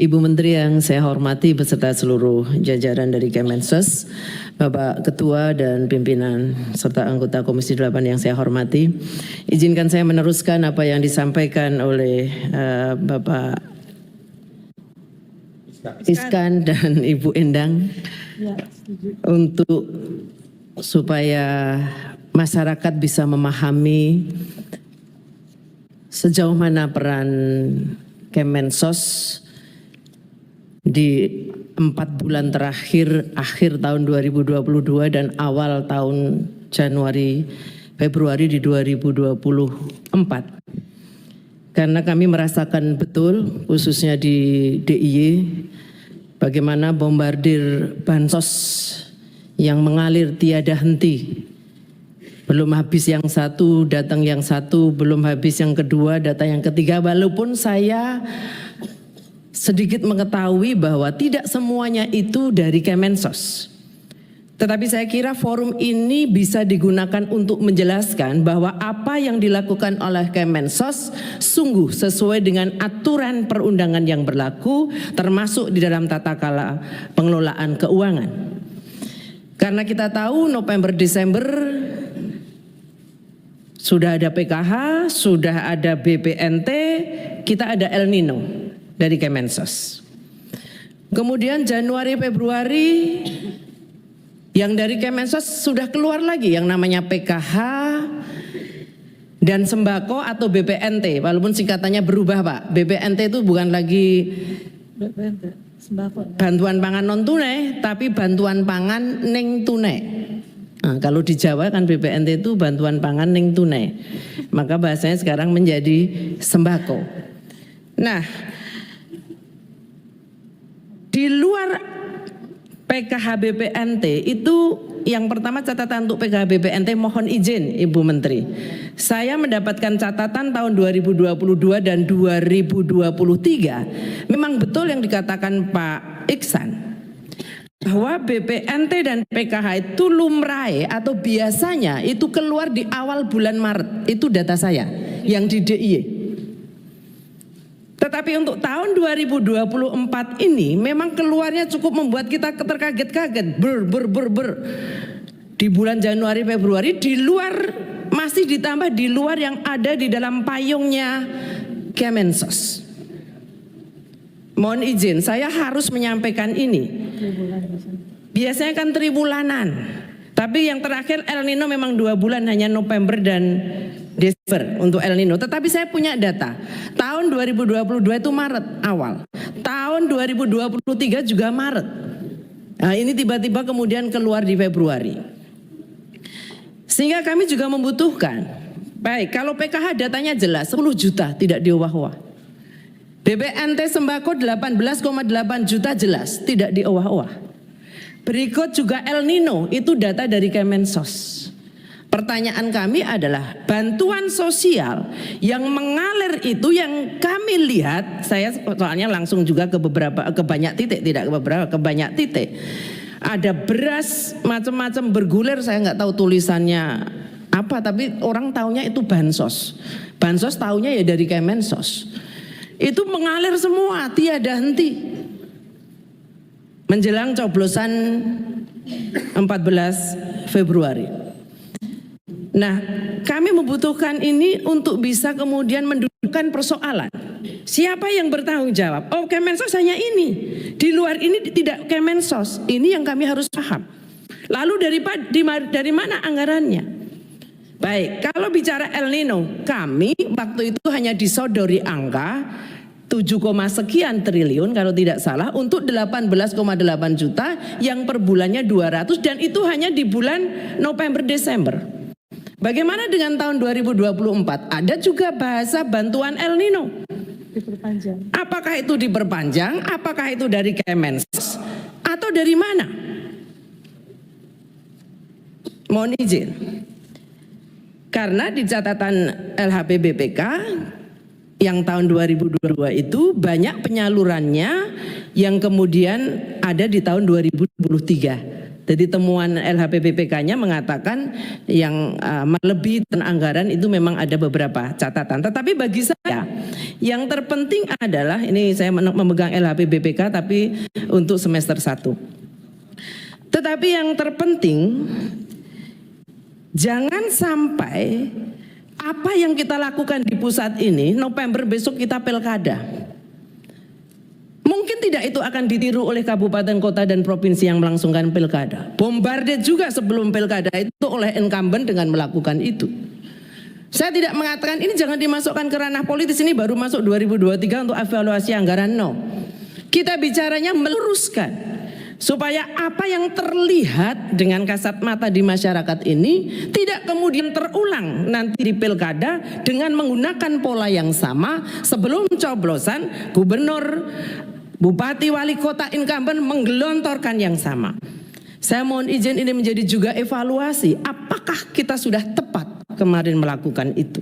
Ibu Menteri yang saya hormati beserta seluruh jajaran dari Kemensos, Bapak Ketua dan pimpinan serta anggota Komisi 8 yang saya hormati, izinkan saya meneruskan apa yang disampaikan oleh Bapak Iskan dan Ibu Endang untuk supaya masyarakat bisa memahami sejauh mana peran Kemensos di 4 bulan terakhir akhir tahun 2022 dan awal tahun Februari di 2024. Karena kami merasakan betul khususnya di DIY bagaimana bombardir bansos yang mengalir tiada henti. Belum habis yang satu, datang yang satu, belum habis yang kedua, datang yang ketiga. Walaupun saya sedikit mengetahui bahwa tidak semuanya itu dari Kemensos. Tetapi saya kira forum ini bisa digunakan untuk menjelaskan bahwa apa yang dilakukan oleh Kemensos sungguh sesuai dengan aturan perundangan yang berlaku, termasuk di dalam tata kelola pengelolaan keuangan. Karena kita tahu November-Desember sudah ada PKH, sudah ada BPNT, kita ada El Nino dari Kemensos. Kemudian Januari-Februari yang dari Kemensos sudah keluar lagi yang namanya PKH dan sembako atau BPNT, walaupun singkatannya berubah Pak. BPNT itu bukan lagi bantuan pangan non tunai, tapi bantuan pangan ning tunai. Nah, kalau di Jawa kan BPNT itu bantuan pangan ning tunai, maka bahasanya sekarang menjadi sembako. Nah, di luar PKH BPNT itu yang pertama catatan untuk PKH BPNT mohon izin Ibu Menteri. Saya mendapatkan catatan tahun 2022 dan 2023 memang betul yang dikatakan Pak Iksan, bahwa BPNT dan PKH itu lumrah atau biasanya itu keluar di awal bulan Maret. Itu data saya yang di DIY. Tetapi untuk tahun 2024 ini memang keluarnya cukup membuat kita terkaget-kaget. Di bulan Januari Februari di luar, masih ditambah di luar yang ada di dalam payungnya Kemensos. Mohon izin, saya harus menyampaikan ini. Biasanya kan tribulanan, tapi yang terakhir El Nino memang 2 bulan, hanya November dan Desember untuk El Nino. Tetapi saya punya data, tahun 2022 itu Maret awal, tahun 2023 juga Maret. Nah, ini tiba-tiba kemudian keluar di Februari. Sehingga kami juga membutuhkan, baik kalau PKH datanya jelas 10 juta tidak diowah-owah. BPNT sembako 18,8 juta jelas tidak diowah-owah. Berikut juga El Nino itu data dari Kemensos. Pertanyaan kami adalah bantuan sosial yang mengalir itu yang kami lihat, saya soalnya langsung juga ke banyak titik, tidak ke beberapa, ke banyak titik. Ada beras macam-macam bergulir, saya nggak tahu tulisannya apa, tapi orang taunya itu bansos. Bansos taunya ya dari Kemensos. Itu mengalir semua, tiada henti. Menjelang coblosan 14 Februari. Nah, kami membutuhkan ini untuk bisa kemudian mendudukkan persoalan. Siapa yang bertanggung jawab? Oh, Kemensos hanya ini. Di luar ini tidak Kemensos. Ini yang kami harus paham. Lalu dari mana anggarannya? Baik, kalau bicara El Nino, kami waktu itu hanya disodori angka 7, sekian triliun kalau tidak salah untuk 18,8 juta yang per bulannya 200 dan itu hanya di bulan November Desember. Bagaimana dengan tahun 2024? Ada juga bahasa bantuan El Nino. Diperpanjang. Apakah itu diperpanjang? Apakah itu dari Kemensos atau dari mana? Mohon izin. Karena di catatan LHPBPK yang tahun 2022 itu banyak penyalurannya yang kemudian ada di tahun 2023. Jadi temuan LHPBPK-nya mengatakan yang melebihi anggaran itu memang ada beberapa catatan. Tetapi bagi saya yang terpenting adalah, ini saya memegang LHPBPK tapi untuk semester 1. Tetapi yang terpenting, jangan sampai apa yang kita lakukan di pusat ini, November besok kita pilkada. Mungkin tidak itu akan ditiru oleh kabupaten, kota, dan provinsi yang melangsungkan pilkada. Bombardir juga sebelum pilkada itu oleh incumbent dengan melakukan itu. Saya tidak mengatakan ini jangan dimasukkan ke ranah politis, ini baru masuk 2023 untuk evaluasi anggaran, no. Kita bicaranya meluruskan supaya apa yang terlihat dengan kasat mata di masyarakat ini tidak kemudian terulang nanti di pilkada dengan menggunakan pola yang sama. Sebelum coblosan, gubernur, bupati, wali kota, incumbent menggelontorkan yang sama. Saya mohon izin ini menjadi juga evaluasi, apakah kita sudah tepat kemarin melakukan itu.